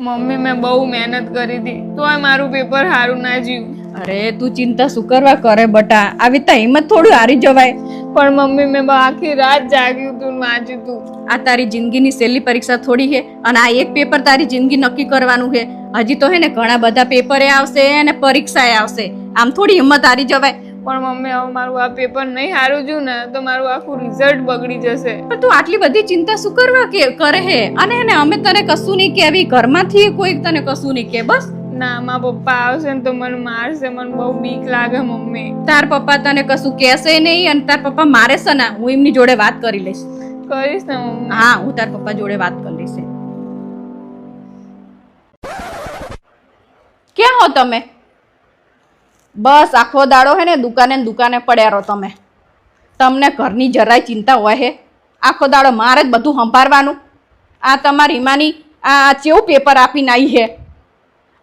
Mummy મેં બહુ મહેનત કરી હતી તોય મારું પેપર સારું ના જ્યું. અરે તું ચિંતા શું કરવા કરે બટા, આવી તો હિંમત થોડું હારી જવાય. પણ મમ્મી મેં આખી રાત જાગ્યું હતું ને વાંચ્યું હતું. આ તારી જિંદગીની છેલ્લી પરીક્ષા થોડી છે અને આ એક પેપર તારી જિંદગી નક્કી કરવાનું છે. હજી તો હે ને ઘણા બધા પેપરે આવશે અને પરીક્ષાએ આવશે, આમ થોડી હિંમત હારી જવાય. પણ મમ્મી હવે મારું આ પેપર નહીં સારું જ્યું ને તો મારું આખું રિઝલ્ટ બગડી જશે. પણ તું આટલી બધી ચિંતા શું કરવા કરે હે? અને હે ને અમે તને કશું નહીં કહેવી, ઘરમાંથી કોઈ તને કશું નહીં કે. બસ ના, મારા પપ્પા આવશે ને તો મને મારશે, મને બહુ બીક લાગે મમ્મી. તાર પપ્પા તને કશું કહેશે નહીં અને તાર પપ્પા મારે છે ને હું એમની જોડે વાત કરી લઈશ. કરીશ ને મમ્મી? હા, હું તાર પપ્પા જોડે વાત કરી લઈશ. ક્યાં હો તમે? બસ આખો દાડો હે ને દુકાને પડ્યા રહો તમે. તમને ઘરની જરાય ચિંતા હોય હે? આખો દાડો મારે જ બધું સંભાળવાનું. આ તમારી માની આ કેવું પેપર આપીને આવી હે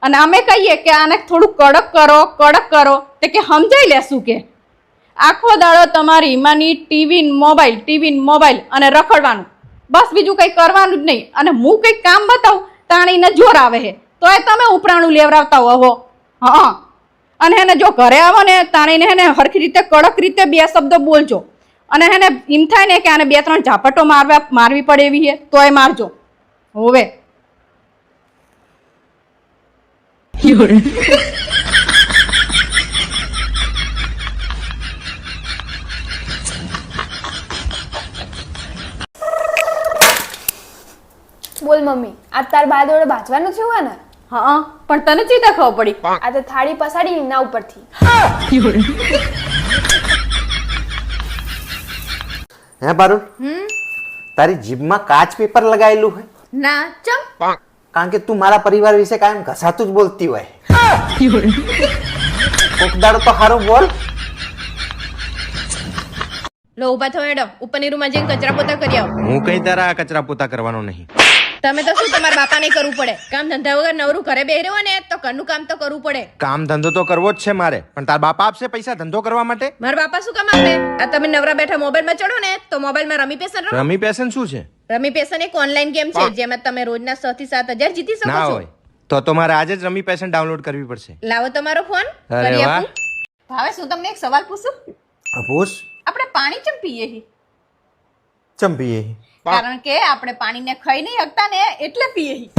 અને અમે કહીએ કે આને થોડું કડક કરો તે કે સમજાઈ લેશું કે આખો દાડો તમારી ઈમાની ટીવી મોબાઈલ અને રખડવાનું, બસ બીજું કંઈ કરવાનું જ નહીં. અને હું કંઈક કામ બતાવું તાણીને જોર આવે હે તો એ તમે ઉપરાણું લેવડાવતા હો. હા, અને હેને જો ઘરે આવો ને તાણીને હેને હરખી રીતે કડક રીતે 2 શબ્દો બોલજો. અને હેને એમ થાય ને કે આને 2-3 ઝાપટો મારવી પડે એવી હે તોય મારજો. હોવે બોલ મમ્મી, આજ તાર બા જોડે બાજવાનું થયું હે ને? હા, પણ તને ચીતા ખબર પડી? આ તો થાળી પસાડી ના ઉપરથી. હે પારુલ, તારી જીભમાં કાચ પેપર લગાવેલું હે? ના ચમ? કારણ કે તું મારા પરિવાર વિશે કાયમ ઘસાતું જ બોલતી હોય. કોક દાડો તો હારું બોલ. લો ઉભા થો મેડમ, ઉપરની રૂમમાં જઈને કચરા પોતા કરી આવો. હું કઈ તારા કચરા પોતા કરવાનો નહીં. તમે તો શું તમારા બાપાને કરવું પડે? કામ ધંધા વગર નવરું ઘરે બેહી રહ્યો ને તો ઘરનું કામ તો કરવું પડે. કામ ધંધો તો કરવો જ છે મારે, પણ તાર બાપા આપશે પૈસા ધંધો કરવા માટે? મારા બાપા શું કામ આપે? આ તમે નવરા બેઠા મોબાઈલમાં ચડો ને તો મોબાઈલમાં રમી પેશન રમો. રમી પેશન શું છે? રમી પેશન એક ઓનલાઈન ગેમ છે જેમાં તમે રોજના 6 થી 7 હજાર જીતી શકો ના છો. હોય તો મારે આજે જ રમી પેશન ડાઉનલોડ કરવી પડશે. લાવો તમારો ફોન અરે કરી વાહ. આપું. ભાવેશ હું તમને એક સવાલ પૂછું? પૂછ. આપણે પાણી ચમ પીએ છીએ? ચંપીએ. કારણ કે આપણે પાણીને ખાઈ નહીં શકતા ને એટલે પીએ છીએ.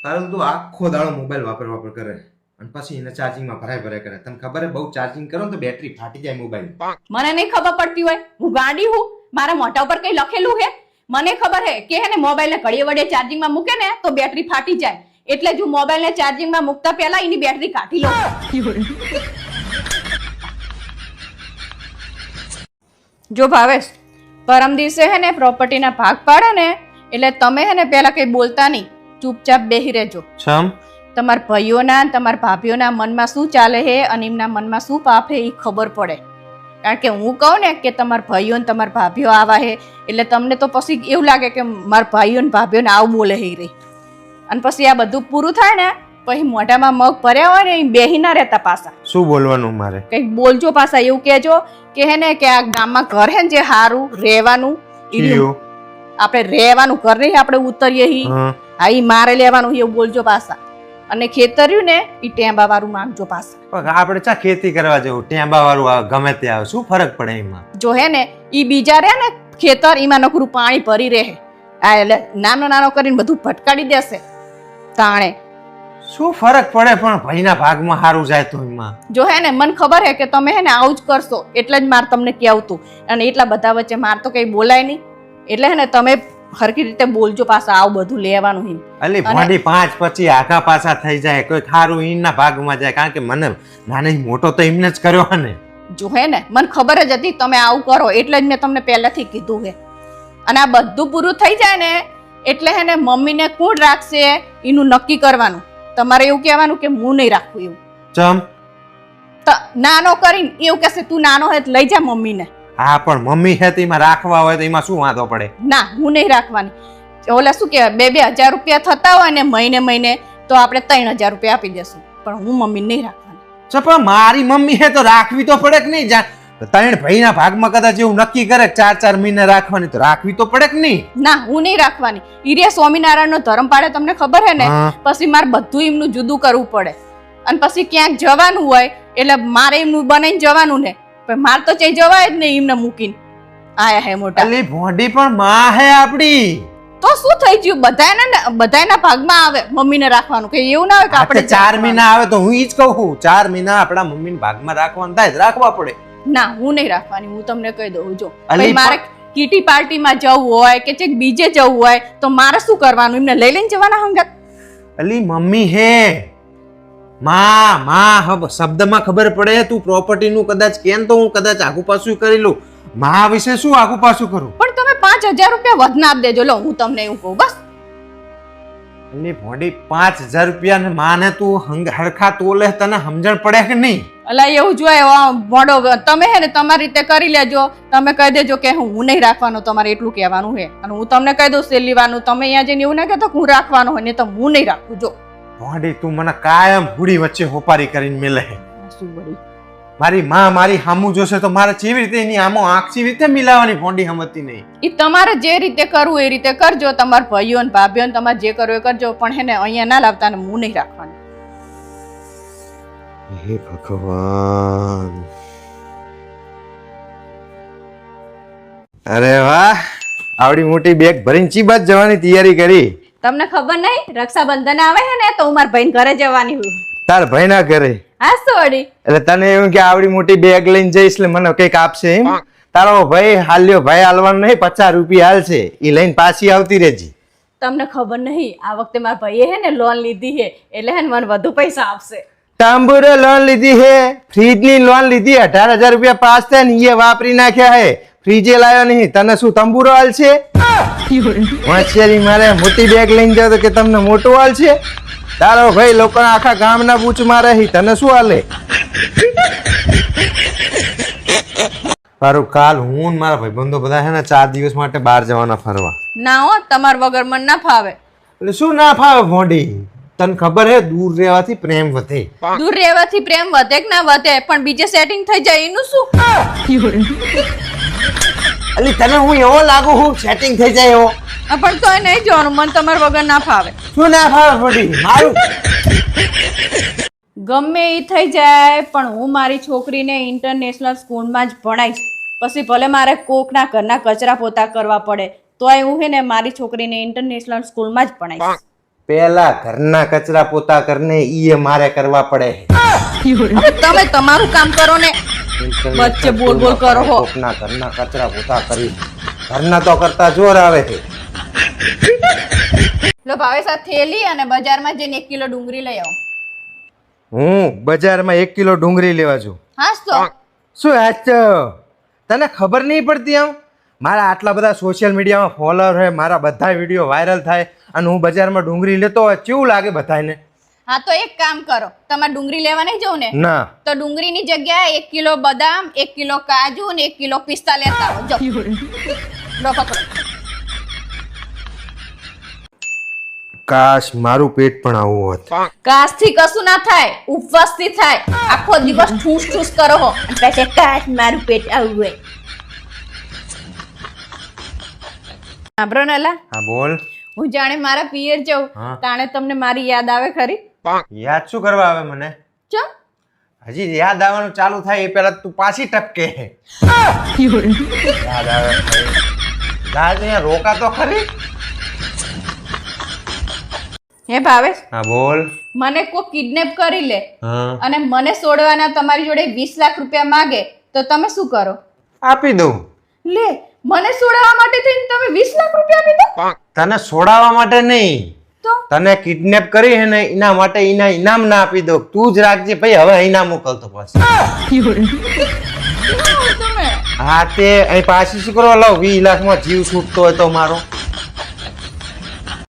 કારણ તું આખો દાડો મોબાઈલ વાપર કરે અને પછી એને ચાર્જિંગમાં ભરાય કરે. તને ખબર હે બહુ ચાર્જિંગ કરો ને તો બેટરી ફાટી જાય મોબાઈલ. મને નહીં ખબર પડતી હોય, હું ગાંડી હું? મારા મોઢા ઉપર કઈ લખેલું હે? મને ખબર હે કે હે ને મોબાઈલને ઘડીએ વડે ચાર્જિંગમાં મૂકે ને તો બેટરી ફાટી જાય, એટલે જ હું મોબાઈલને ચાર્જિંગમાં મૂકતા પહેલા એની બેટરી કાઢી લઉં. જો ભાવેશ, પરમ દિવસે હે ને પ્રોપર્ટીના ભાગ પાડે ને એટલે તમે હે ને પહેલા કઈ બોલતા નહીં, ચૂપચાપ બેહી રહેજો. છમ તમારા ભાઈઓના તમારા ભાભીઓના મનમાં શું ચાલે છે અને એમના મનમાં શું પાપ છે એ ખબર પડે. કારણ કે હું કહું ને કે તમારા ભાઈઓ ને તમારા ભાભીઓ આવા છે એટલે તમને તો પછી એવું લાગે કે મારા ભાઈઓ ને ભાભીઓને આવું બોલે હે રહી. અને પછી આ બધું પૂરું થાય ને પછી મોઢામાં મગ ભર્યા હોય ને એ બેહી ના રહેતા પાછા. શું બોલવાનું મારે? કંઈક બોલજો પાછા, એવું કહેજો કે હે ને કે આ ગામમાં ઘર હે ને જે સારું રહેવાનું, આપણે રહેવાનું ઘર નહીં આપણે ઉતરીએ હી હા ઈ મારે લેવાનું એવું બોલજો પાછા. અને ખેતર્યું ને ઈ ટેંબા વાળું માંગજો પાછા. આપણે ચા ખેતી કરવા જવું ટેંબા વાળું ગમે તે આવે, શું ફરક પડે એમાં? જો હે ને ઈ બીજા રે ને ખેતર એમાં નકરું પાણી ભરી રહે, આ એટલે નાનો કરીને બધું ભટકાડી દેશે તાણે. શું ફરક પડે પણ ભાઈના ભાગમાં સારું જાય તો એમાં. જો હે ને મને ખબર હે કે તમે હે ને આવું જ કરશો એટલે જ માર તમને કહેવતું. અને એટલા બધા વચ્ચે માર તો કઈ બોલાય નહીં એટલે હે ને તમે હરખી રીતે બોલજો પાછા આવું બધું લેવાનું હે. અલી ભોંડી 5 પછી આખા પાછા થઈ જાય, કોઈ ખારું ઈના ભાગમાં જાય. કારણ કે મને નાની મોટો તો એમને જ કર્યો હે ને. જો હે ને મને ખબર જ હતી તમે આવું કરો એટલે જ મેં તમને પહેલાથી કીધું હે. અને આ બધું પૂરું થઈ જાય ને એટલે હે ને મમ્મીને કોણ રાખશે એનું નક્કી કરવાનું. તમારે એવું કહેવાનું કે હું નહીં રાખું એવું. ચમ નાનો કરીને એવું કહેશે તું નાનો હે લઈ જા મમ્મીને. હા પણ મમ્મી હે તો એમાં રાખવા હોય તો એમાં શું વાંધો પડે? ના હું નહીં રાખવાની. ઓલા શું કહેવાય 2,000 રૂપિયા થતા હોય ને મહિને તો આપણે 3,000 રૂપિયા આપી દેશું, પણ હું મમ્મી નહીં રાખવાની. પણ મારી મમ્મી હે તો રાખવી તો પડે કે નહીં? ત્રણ ભાઈના ભાગમાં કદાચ એવું નક્કી કરે 4-4 મહિને રાખવાની તો રાખવી તો પડે કે નહીં? ના હું નહીં રાખવાની. ઈરિયા સ્વામિનારાયણનો ધર્મ પાડે તમને ખબર હે ને? પછી મારે બધું એમનું જુદું કરવું પડે અને પછી ક્યાંક જવાનું હોય એટલે મારે એમનું બનાવીને જવાનું ને. પણ મારે તો ચઈ જવાય જ નહીં એમને મૂકીને. આયા હે મોટા. અલી ભોંડી પણ માં હે આપડી. તો શું થઈ ગયું? બધાના ભાગમાં આવે મમ્મીને રાખવાનું. કે એવું ના હોય કે આપણે 4 મહિના આવે તો હું ઈ જ કહું છું 4 મહિના આપણા મમ્મીના ભાગમાં રાખવાનું થાય તો રાખવા પડે. ના હું નહીં રાખવાની. હું તમને કહી દઉં જો અલી ભાઈ મારે કીટી પાર્ટીમાં જવું હોય કે ચેક બીજે જવું હોય તો મારે શું કરવાનું? એમને લઈ લઈને જવાના હંગાત? અલી મમ્મી હે માં હબ શબ્દમાં ખબર પડે. તું પ્રોપર્ટી નું કદાચ કેમ તો હું કદાચ આગુ પાછું કરી લઉં. માં વિશે શું આગુ પાછું કરું? પણ તમે 5000 રૂપિયા વધના આપ દેજો. લો હું તમને એવું કહું બસ. અલી ભોંડી 5000 રૂપિયા ને માને તું હરખા તોલે તને સમજણ પડે કે નહીં? અલા એવું જોઈએ મોડો તમે હે ને તમારી રીતે કરી લેજો. તમે કહી દેજો કે હું નહીં રાખવાનો. તમારે એટલું કહેવાનું હે અને હું તમને કહી દઉં સેલીવાનું. તમે અહીંયા જઈને એવું ના કહેતો હું રાખવાનો હોય ને તો હું નહીં રાખું. જો ભોંડી તું મને કાયમ હુડી વચ્ચે હોપારી કરીને મેલે. શું વળી મારી માં મારી હામું જોશે તો મારે કેવી રીતે એની આમો આંખ કેવી રીતે મિલાવવાની? ભોંડી સમજતી નહીં. એ તમારે જે રીતે કરવું એ રીતે કરજો. તમારા ભાઈઓ ને ભાભીઓ ને તમારે જે કરવું એ કરજો. પણ હે ને અહીંયા ના લાવતા ને હું નહીં રાખવાની. હે ભગવાન. અરે વાહ આવડી મોટી બેગ ભરીને ચીબાદ જવાની તૈયારી કરી. તમને ખબર નહીં રક્ષાબંધન આવે હે ને તો હું મારા ભાઈ ઘરે જવાની હું. તાર ભાઈ ના ઘરે? હા સોડી. એટલે તને એવું કે આવડી મોટી બેગ લઈને જઈશ એટલે મને કઈક આપશે એમ? તારો ભાઈ હાલ્યો ભાઈ હાલવાનું નહીં 50 રૂપિયા હાલશે. ઈ લઈને પાછી આવતી રહેજી. તમને ખબર નહીં આ વખતે મારા ભાઈએ હે ને લોન લીધી હે એટલે હે ને મને વધુ પૈસા આપશે. ટામ્બુરે લોન લીધી હે? ફ્રીજ ની લોન લીધી 18,000 રૂપિયા પાસ થાય ને એ વાપરી નાખ્યા હે. ફ્રીજે લાવ્યો નહીં. તને શું તંબુરો હાલશે? વાંચેરી મારે મોટી બેગ લઈને જાવ તો કે તમને મોટું હાલશે? તારો ભાઈ લોકો આખા ગામના બૂચ મારે તને શું હાલે? તારું કાલ હું ને મારા ભાઈબંધો બધા છે ને 4 દિવસ માટે બહાર જવાના ફરવા. ના હો તમાર વગર મને ના ફાવે. એટલે શું ના ફાવે ભોંડી? તને ખબર હે દૂર રહેવાથી પ્રેમ વધે. દૂર રહેવાથી પ્રેમ વધે કે ના વધે પણ બીજે સેટિંગ થઈ જાય એનું શું? અલી તને હું એવો લાગુ હું સેટિંગ થઈ જાય એવો? પણ તોય નહીં જવાનું. મને તમાર વગર ના ફાવે. શું ના ફાવે ભોંડી? મારું ગમે એ થઈ જાય પણ હું મારી છોકરીને ઇન્ટરનેશનલ સ્કૂલમાં જ ભણાઈશ. પછી ભલે મારે કોકના ઘરના કચરા પોતા કરવા પડે તોય હું હે ને મારી છોકરીને ઇન્ટરનેશનલ સ્કૂલમાં જ ભણાઈશ. પેલા ઘરના કચરા પોતા કરને ઈએ મારે કરવા પડે. હવે તમે તમારું કામ કરો ને વચ્ચે બોલ બોલ કરો હો. કોકના ઘરના કચરા પોતા કરી ઘરના તો કરતા જોર આવે છે. લો ભાવેશ આ થેલી અને બજારમાં જઈને 1 કિલો ડુંગળી લઈ આવો. હું બજારમાં 1 કિલો ડુંગળી લેવા છું. હાસ તો શું આજ તને ખબર નહીં પડતી? આમ મારા આટલા બધા સોશિયલ મીડિયામાં ફોલોઅર હોય, મારા બધા વિડીયો વાયરલ થાય અને હું બજારમાં ડુંગળી લેતો હોય કેવું લાગે બધાને? હા તો એક કામ કરો તમારે ડુંગળી લેવા નહીં જવું ને ના તો ડુંગળીની જગ્યાએ 1 કિલો બદામ 1 કિલો કાજુ અને 1 કિલો પિસ્તા લેતા આવો. જો લો પકડો. કાશ મારું પેટ પણ આવું હોત. કાશથી કશું ના થાય ઉપવાસથી થાય. આખો દિવસ ઠૂસ ઠૂસ કરો હો પછી કાશ મારું પેટ આવું હોય. સાંભળો નેલા. હા બોલ. હું જાણે મારા પિયર જાઉં તાણે તમને મારી યાદ આવે ખરી? યાદ શું કરવા આવે મને? ચમ હજી યાદ આવવાનું ચાલુ થાય એ પહેલા તું પાછી ટપકે. યાદ આવે દાદ અહીંયા રોકા તો ખરી. હે ભાવેશ. હા બોલ. મને કોઈ કિડનેપ કરી લે હા અને મને છોડવાના તમારી જોડે 20 લાખ રૂપિયા માંગે તો તમે શું કરો? આપી દઉં. લે મને છોડાવવા માટે થઈને તમે 20 લાખ રૂપિયા આપી દો? તને છોડાવવા માટે નહીં, તો તને કિડનેપ કરી હે ને એના માટે એના ઇનામ ના આપી દો. તું જ રાખજે ભાઈ, હવે ઇનામ મોકલતો પાછું. તમે હા તે અહીં પાછી શું કરવા લાવ? 20 લાખમાં જીવ છૂટતો હોય તો મારો